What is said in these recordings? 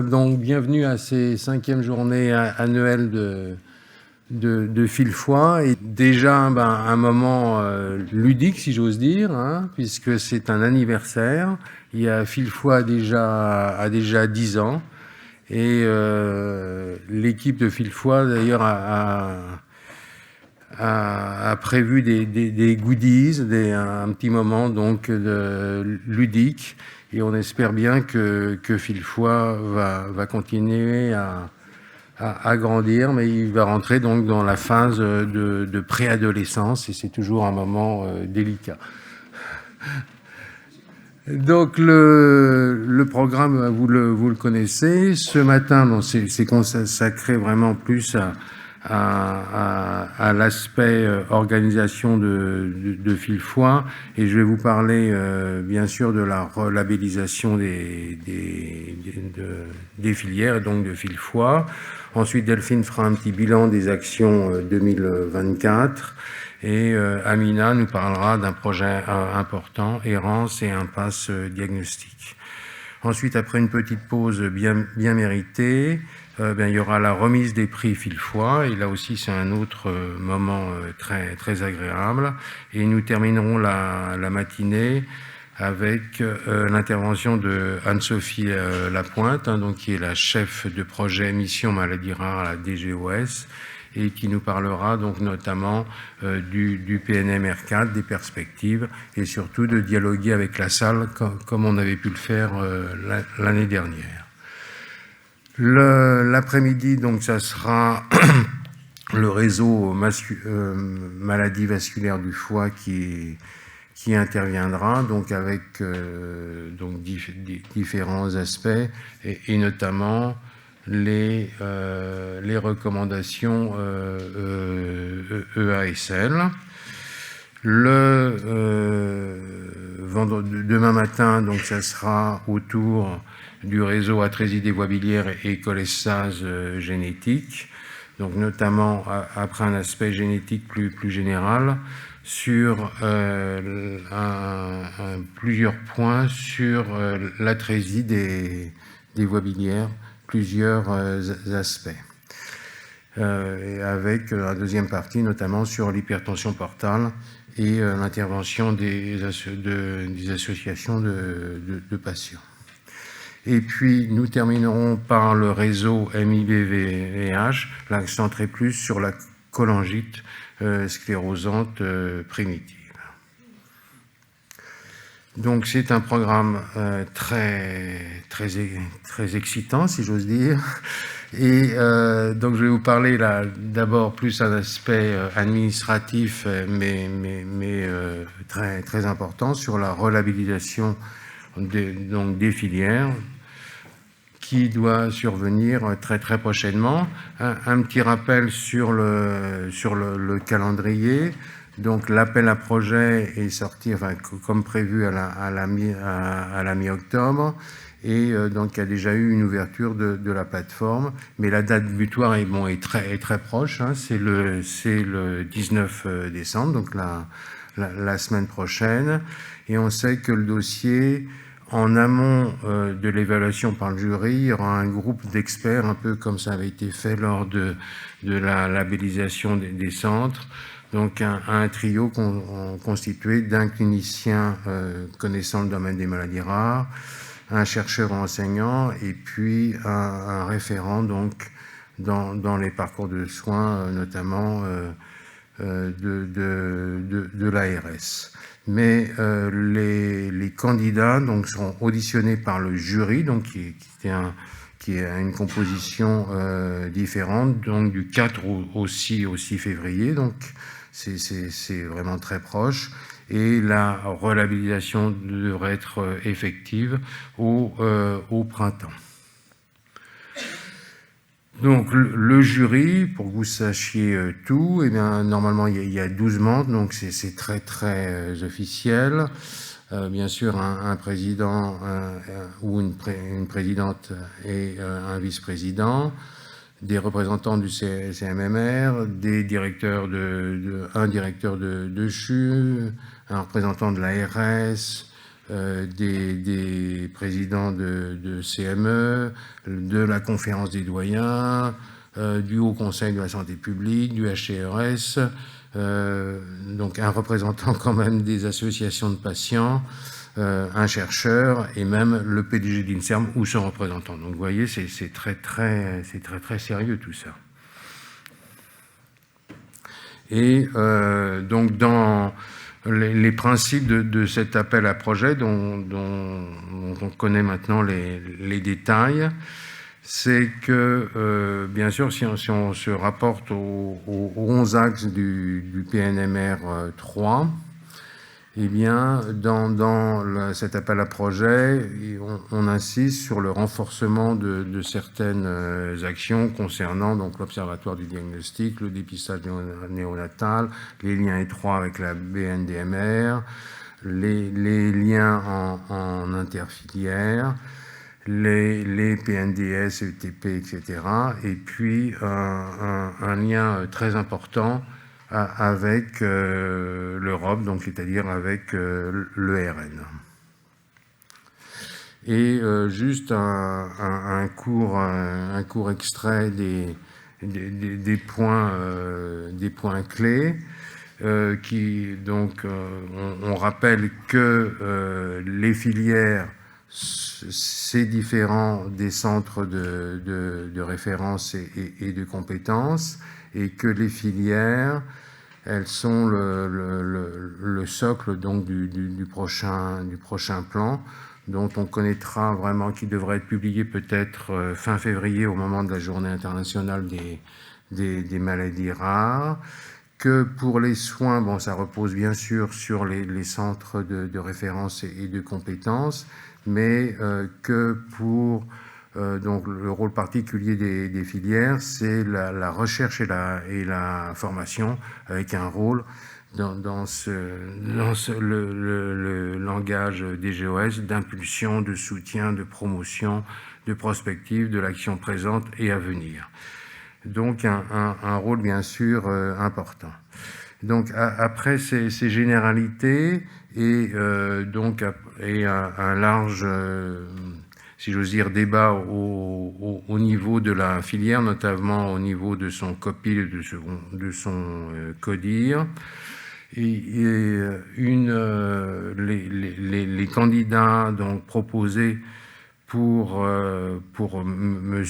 Donc bienvenue à ces 5e journées annuelles de Fil-Foi. Et déjà un moment ludique, si j'ose dire, hein, puisque c'est un anniversaire. Il y a Fil-Foi a déjà 10 ans. Et l'équipe de Fil-Foi, d'ailleurs, a prévu des goodies, un petit moment donc ludique. Et on espère bien que Fil-Foi va continuer à grandir, mais il va rentrer donc dans la phase de préadolescence, et c'est toujours un moment délicat. Donc le programme, vous le connaissez. Ce matin, bon, c'est consacré vraiment plus à l'aspect organisation de Fil-Foi, et je vais vous parler bien sûr de la relabellisation des filières, et donc de Fil-Foi. Ensuite, Delphine fera un petit bilan des actions 2024, et Amina nous parlera d'un projet important, Errance et impasse diagnostique. Ensuite, après une petite pause bien méritée, il y aura la remise des prix Fil-Foi, et là aussi c'est un autre moment très agréable. Et nous terminerons la matinée avec l'intervention de Anne-Sophie Lapointe, donc, qui est la chef de projet Mission Maladies Rares à la DGOS, et qui nous parlera donc notamment du PNM R4, des perspectives, et surtout de dialoguer avec la salle comme on avait pu le faire l'année dernière. L'après-midi, donc, ça sera le réseau maladies vasculaires du foie qui interviendra, donc avec donc différents aspects, et notamment les recommandations EASL. Demain matin, donc, ça sera autour du réseau atrésie des voies biliaires et cholestase génétique, donc notamment après un aspect génétique plus général, sur plusieurs points sur l'atrésie des voies biliaires, plusieurs aspects, et avec la deuxième partie notamment sur l'hypertension portale et l'intervention des associations de patients. Et puis nous terminerons par le réseau MIBVH, là centré plus sur la cholangite sclérosante primitive. Donc c'est un programme très excitant, si j'ose dire. Et donc je vais vous parler là d'abord plus un aspect administratif, mais très important, sur la relabellisation des filières, qui doit survenir très prochainement. Un petit rappel sur le calendrier. Donc l'appel à projet est sorti, comme prévu, à la mi-octobre, et donc il y a déjà eu une ouverture de la plateforme, mais la date butoir est très proche, hein, c'est le 19 décembre, donc la semaine prochaine, et on sait que le dossier, en amont de l'évaluation par le jury, il y aura un groupe d'experts, un peu comme ça avait été fait lors de la labellisation des centres, donc un trio constitué d'un clinicien connaissant le domaine des maladies rares, un chercheur enseignant, et puis un référent donc dans les parcours de soins, notamment de l'ARS. Mais les candidats donc seront auditionnés par le jury, donc qui a une composition différente, donc du 4 au 6 février, donc c'est vraiment très proche, et la relabellisation devrait être effective au printemps. Donc le jury, pour que vous sachiez tout, eh bien, normalement il y a 12 membres, donc c'est très officiel. Bien sûr, un président ou une présidente et un vice-président, des représentants du CMMR, un directeur de CHU, un représentant de l'ARS, des présidents de CME, de la conférence des doyens, du Haut Conseil de la santé publique, du HCRS, donc un représentant quand même des associations de patients, un chercheur et même le PDG d'INSERM ou son représentant. Donc vous voyez, c'est très sérieux tout ça. Et donc dans les principes de cet appel à projet dont on connaît maintenant les détails, c'est que, bien sûr, si on se rapporte aux 11 axes du PNMR 3, eh bien, dans cet appel à projet, on insiste sur le renforcement de certaines actions concernant donc l'observatoire du diagnostic, le dépistage néonatal, les liens étroits avec la BNDMR, les liens en interfilière, les PNDS, ETP, etc. Et puis un lien très important avec l'Europe, donc c'est-à-dire avec l'ERN. Et juste un court extrait des points clés. On rappelle que les filières, c'est différent des centres de référence et de compétences, et que les filières, elles sont le socle donc du prochain plan, dont on connaîtra vraiment, qui devrait être publié peut-être fin février au moment de la Journée internationale des maladies rares. Que pour les soins, bon, ça repose bien sûr sur les centres de référence et de compétences, mais que pour donc le rôle particulier des filières, c'est la recherche et la formation, avec un rôle dans le langage des GOS d'impulsion, de soutien, de promotion, de prospective, de l'action présente et à venir. Donc un rôle bien sûr important. Donc après ces généralités et un large, si j'ose dire, débat au niveau de la filière, notamment au niveau de son COPIL et de son CODIR, les candidats donc proposés pour me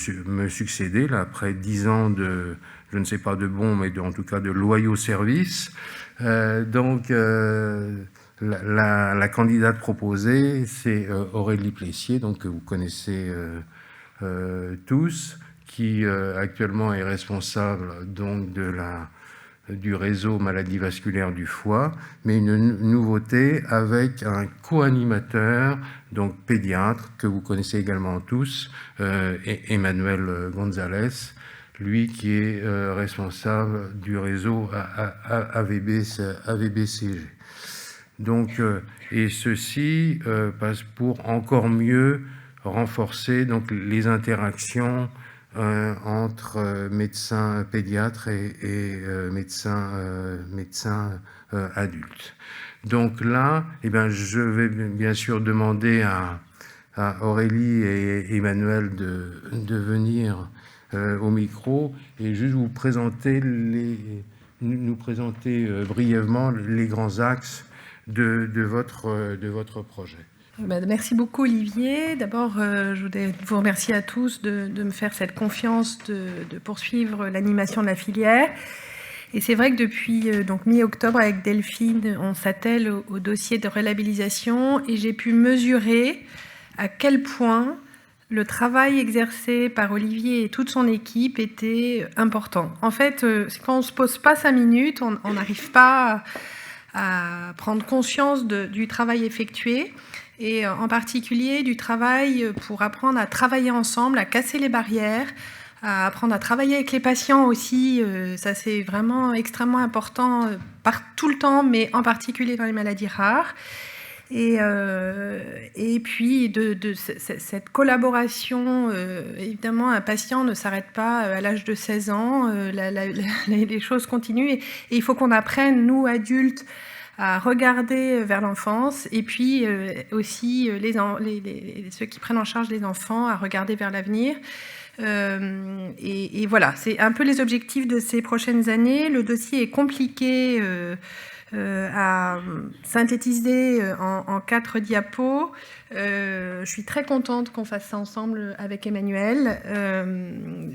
succéder, là, après 10 ans de, je ne sais pas de bons, mais en tout cas de loyaux services. La candidate proposée, c'est Aurélie Plessier, donc, que vous connaissez tous, qui actuellement est responsable donc, du réseau maladie vasculaire du foie, mais une nouveauté avec un co-animateur, donc pédiatre, que vous connaissez également tous, Emmanuel Gonzalez, lui qui est responsable du réseau AVBCG. Donc, et ceci passe pour encore mieux renforcer donc, les interactions entre médecins pédiatres et médecins adultes. Donc là, eh bien, je vais bien sûr demander à Aurélie et Emmanuel de venir au micro et juste vous présenter nous présenter brièvement les grands axes de votre projet. Merci beaucoup Olivier. D'abord, je voudrais vous remercier à tous de me faire cette confiance de poursuivre l'animation de la filière. Et c'est vrai que depuis donc mi-octobre avec Delphine, on s'attelle au dossier de relabellisation et j'ai pu mesurer à quel point le travail exercé par Olivier et toute son équipe était important. En fait, quand on ne se pose pas 5 minutes, on n'arrive pas à prendre conscience du travail effectué. Et en particulier du travail pour apprendre à travailler ensemble, à casser les barrières, à apprendre à travailler avec les patients aussi. Ça, c'est vraiment extrêmement important par tout le temps, mais en particulier dans les maladies rares. Et puis, de cette collaboration, évidemment, un patient ne s'arrête pas à l'âge de 16 ans. Les choses continuent et il faut qu'on apprenne, nous, adultes, à regarder vers l'enfance, et puis aussi ceux qui prennent en charge les enfants à regarder vers l'avenir. Et voilà, c'est un peu les objectifs de ces prochaines années. Le dossier est compliqué à synthétiser en 4 diapos. Je suis très contente qu'on fasse ça ensemble avec Emmanuel,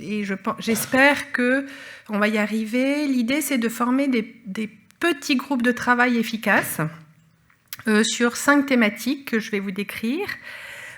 et j'espère qu'on va y arriver. L'idée, c'est de former des petits groupes de travail efficaces sur 5 thématiques que je vais vous décrire.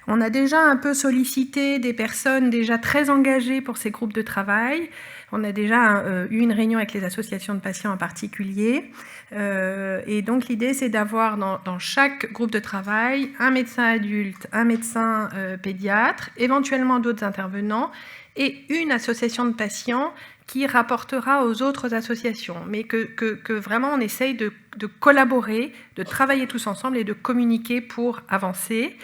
On a déjà un peu sollicité des personnes déjà très engagées pour ces groupes de travail. On a déjà eu une réunion avec les associations de patients en particulier. Et donc l'idée, c'est d'avoir dans chaque groupe de travail un médecin adulte, un médecin pédiatre, éventuellement d'autres intervenants, et une association de patients qui rapportera aux autres associations, mais que vraiment on essaye de collaborer, de travailler tous ensemble et de communiquer pour avancer.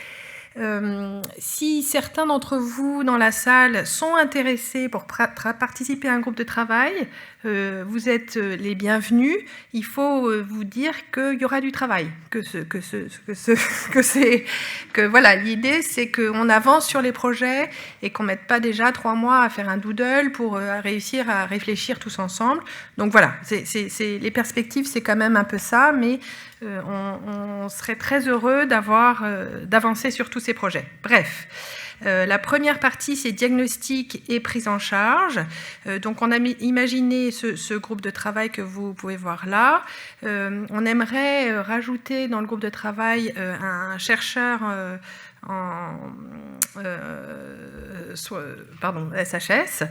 Si certains d'entre vous dans la salle sont intéressés pour participer à un groupe de travail, vous êtes les bienvenus. Il faut vous dire qu'il y aura du travail, voilà, l'idée c'est qu'on avance sur les projets et qu'on ne mette pas déjà 3 mois à faire un doodle pour réussir à réfléchir tous ensemble. Donc voilà, les perspectives c'est quand même un peu ça, mais on serait très heureux d'avancer sur tous ces projets. Bref, la première partie, c'est diagnostic et prise en charge. Donc on a imaginé ce groupe de travail que vous pouvez voir là. On aimerait rajouter dans le groupe de travail un chercheur SHS,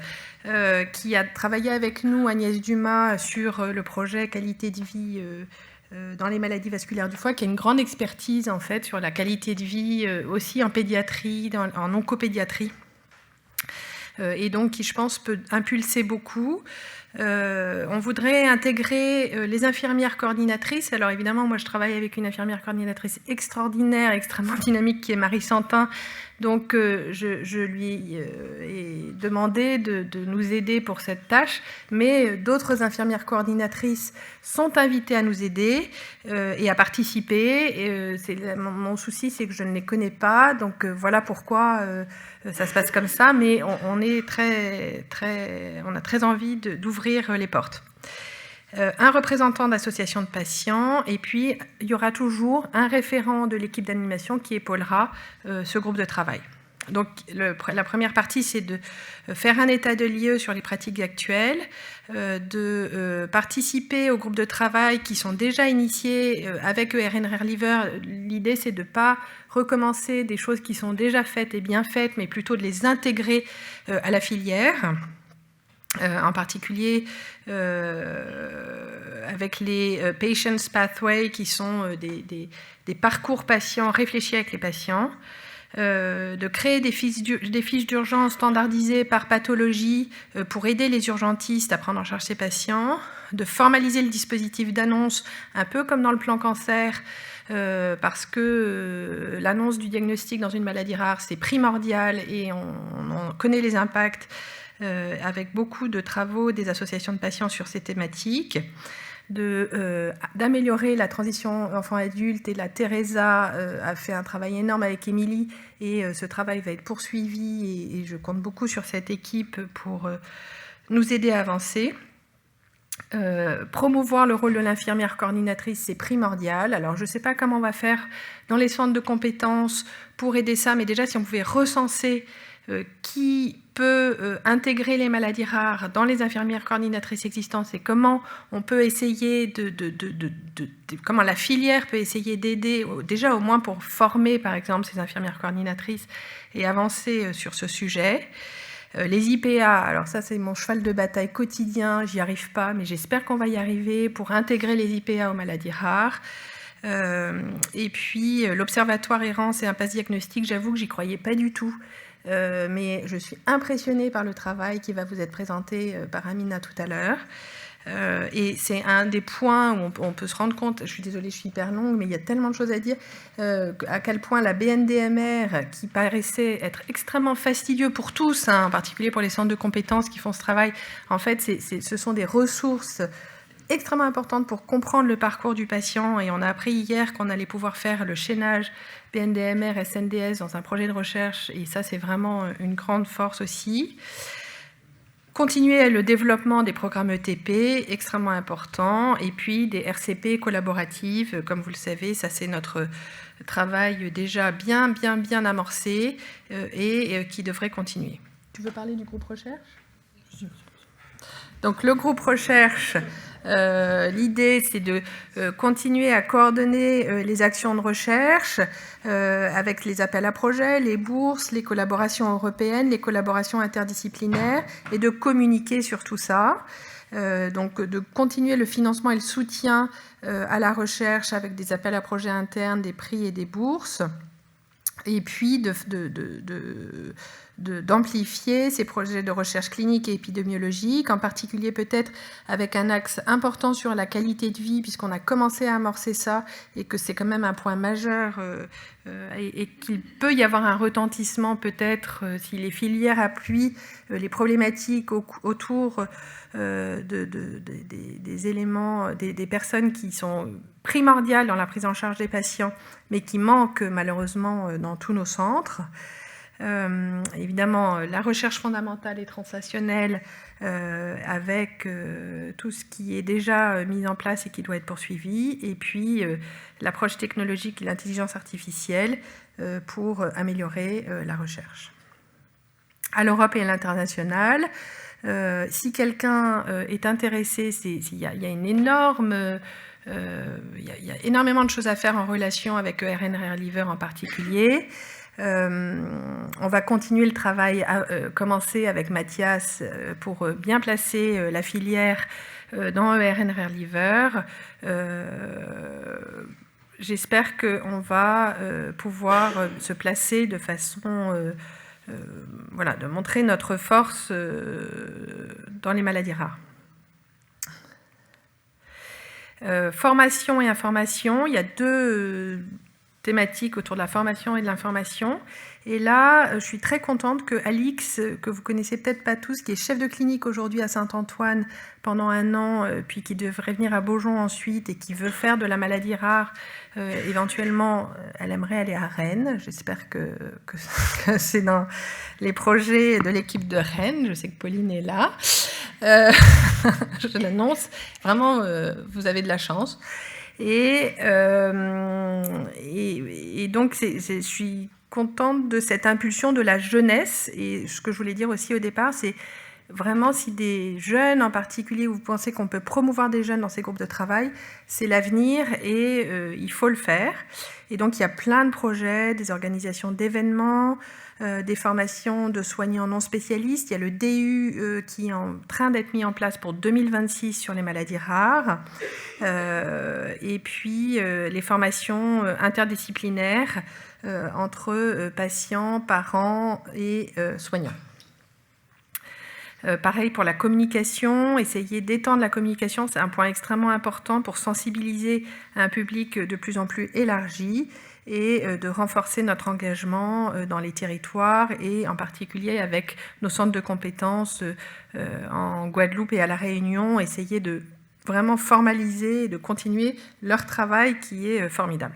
qui a travaillé avec nous, Agnès Dumas, sur le projet qualité de vie dans les maladies vasculaires du foie, qui a une grande expertise en fait sur la qualité de vie aussi en pédiatrie, en oncopédiatrie, et donc qui, je pense, peut impulser beaucoup. On voudrait intégrer les infirmières coordinatrices. Alors évidemment, moi je travaille avec une infirmière coordinatrice extraordinaire, extrêmement dynamique, qui est Marie Santin. Donc je lui ai demandé de nous aider pour cette tâche, mais d'autres infirmières coordinatrices sont invitées à nous aider et à participer. Mon souci, c'est que je ne les connais pas, donc voilà pourquoi ça se passe comme ça, mais on a très envie d'ouvrir les portes. Un représentant d'association de patients, et puis il y aura toujours un référent de l'équipe d'animation qui épaulera ce groupe de travail. Donc la première partie, c'est de faire un état de lieu sur les pratiques actuelles, de participer aux groupes de travail qui sont déjà initiés avec ERN Rare Liver. L'idée, c'est de ne pas recommencer des choses qui sont déjà faites et bien faites, mais plutôt de les intégrer à la filière. En particulier avec les Patients Pathway, qui sont des parcours patients réfléchis avec les patients, de créer des fiches d'urgence standardisées par pathologie pour aider les urgentistes à prendre en charge ces patients, de formaliser le dispositif d'annonce, un peu comme dans le plan cancer, parce que l'annonce du diagnostic dans une maladie rare, c'est primordial et on connaît les impacts avec beaucoup de travaux des associations de patients sur ces thématiques, d'améliorer la transition enfant-adulte, et la Teresa a fait un travail énorme avec Émilie, et ce travail va être poursuivi, et je compte beaucoup sur cette équipe pour nous aider à avancer. Promouvoir le rôle de l'infirmière coordinatrice, c'est primordial. Alors je ne sais pas comment on va faire dans les centres de compétences pour aider ça, mais déjà si on pouvait recenser qui peut intégrer les maladies rares dans les infirmières coordinatrices existantes, et comment on peut essayer comment la filière peut essayer d'aider, déjà au moins pour former par exemple ces infirmières coordinatrices et avancer sur ce sujet. Les IPA, alors ça c'est mon cheval de bataille quotidien, j'y arrive pas, mais j'espère qu'on va y arriver pour intégrer les IPA aux maladies rares. Et puis l'observatoire errance et impasse diagnostique, j'avoue que j'y croyais pas du tout. Mais je suis impressionnée par le travail qui va vous être présenté par Amina tout à l'heure. Et c'est un des points où on peut se rendre compte, je suis désolée, je suis hyper longue, mais il y a tellement de choses à dire, à quel point la BNDMR, qui paraissait être extrêmement fastidieux pour tous, en particulier pour les centres de compétences qui font ce travail, en fait, ce sont des ressources extrêmement importante pour comprendre le parcours du patient, et on a appris hier qu'on allait pouvoir faire le chaînage PNDMR, SNDS dans un projet de recherche, et ça c'est vraiment une grande force aussi. Continuer le développement des programmes ETP, extrêmement important, et puis des RCP collaboratives, comme vous le savez, ça c'est notre travail déjà bien amorcé et qui devrait continuer. Tu veux parler du groupe recherche ? Donc le groupe recherche, l'idée c'est de continuer à coordonner les actions de recherche avec les appels à projets, les bourses, les collaborations européennes, les collaborations interdisciplinaires, et de communiquer sur tout ça. Donc de continuer le financement et le soutien à la recherche avec des appels à projets internes, des prix et des bourses, et puis d'amplifier ces projets de recherche clinique et épidémiologique, en particulier peut-être avec un axe important sur la qualité de vie, puisqu'on a commencé à amorcer ça, et que c'est quand même un point majeur, et qu'il peut y avoir un retentissement peut-être si les filières appuient les problématiques autour des éléments, des personnes qui sont primordiales dans la prise en charge des patients, mais qui manquent malheureusement dans tous nos centres. Évidemment, la recherche fondamentale et translationnelle avec tout ce qui est déjà mis en place et qui doit être poursuivi, et puis l'approche technologique et l'intelligence artificielle pour améliorer la recherche. À l'Europe et à l'international, si quelqu'un est intéressé, il y a une énorme... il y a énormément de choses à faire en relation avec ERN Rare Liver en particulier. On va continuer le travail commencé avec Mathias pour bien placer la filière dans ERN Rare Liver. J'espère qu'on va pouvoir se placer de façon... voilà, de montrer notre force dans les maladies rares. Formation et information, il y a deux thématiques autour de la formation et de l'information. Et là, je suis très contente que Alix, que vous connaissez peut-être pas tous, qui est chef de clinique aujourd'hui à Saint-Antoine pendant 1 an, puis qui devrait venir à Beaujon ensuite et qui veut faire de la maladie rare, éventuellement, elle aimerait aller à Rennes. J'espère que c'est dans les projets de l'équipe de Rennes. Je sais que Pauline est là. Je l'annonce. Vraiment, vous avez de la chance. Et donc, je suis contente de cette impulsion de la jeunesse. Et ce que je voulais dire aussi au départ, c'est vraiment si des jeunes en particulier, vous pensez qu'on peut promouvoir des jeunes dans ces groupes de travail, c'est l'avenir et il faut le faire. Et donc, il y a plein de projets, des organisations d'événements, des formations de soignants non spécialistes. Il y a le DU qui est en train d'être mis en place pour 2026 sur les maladies rares. Et puis, les formations interdisciplinaires entre patients, parents et soignants. Pareil pour la communication, essayer d'étendre la communication, c'est un point extrêmement important pour sensibiliser un public de plus en plus élargi et de renforcer notre engagement dans les territoires et en particulier avec nos centres de compétences en Guadeloupe et à La Réunion, essayer de vraiment formaliser et de continuer leur travail qui est formidable.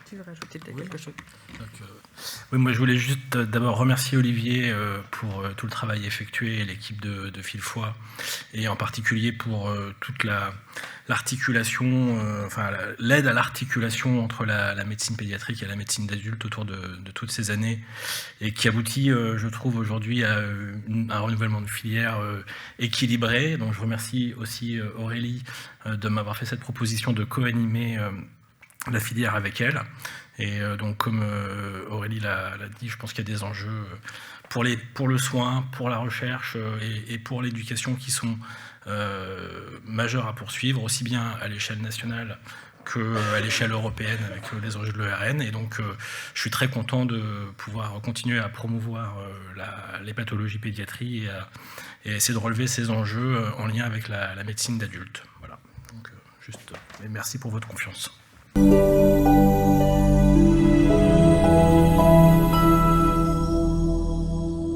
Tu veux rajouter peut-être quelque chose ? Oui, moi je voulais juste d'abord remercier Olivier pour tout le travail effectué et l'équipe de Fillefoy, et en particulier pour toute l'articulation, enfin l'aide à l'articulation entre la médecine pédiatrique et la médecine d'adulte autour de toutes ces années, et qui aboutit, je trouve, aujourd'hui à un renouvellement de filière équilibré. Donc je remercie aussi Aurélie de m'avoir fait cette proposition de co-animer la filière avec elle. Et donc, comme Aurélie l'a dit, je pense qu'il y a des enjeux pour le soin, pour la recherche et pour l'éducation qui sont majeurs à poursuivre, aussi bien à l'échelle nationale qu'à l'échelle européenne avec les enjeux de l'ERN. Et donc, je suis très content de pouvoir continuer à promouvoir les pathologies pédiatrie et essayer de relever ces enjeux en lien avec la médecine d'adulte. Voilà. Donc, juste, merci pour votre confiance.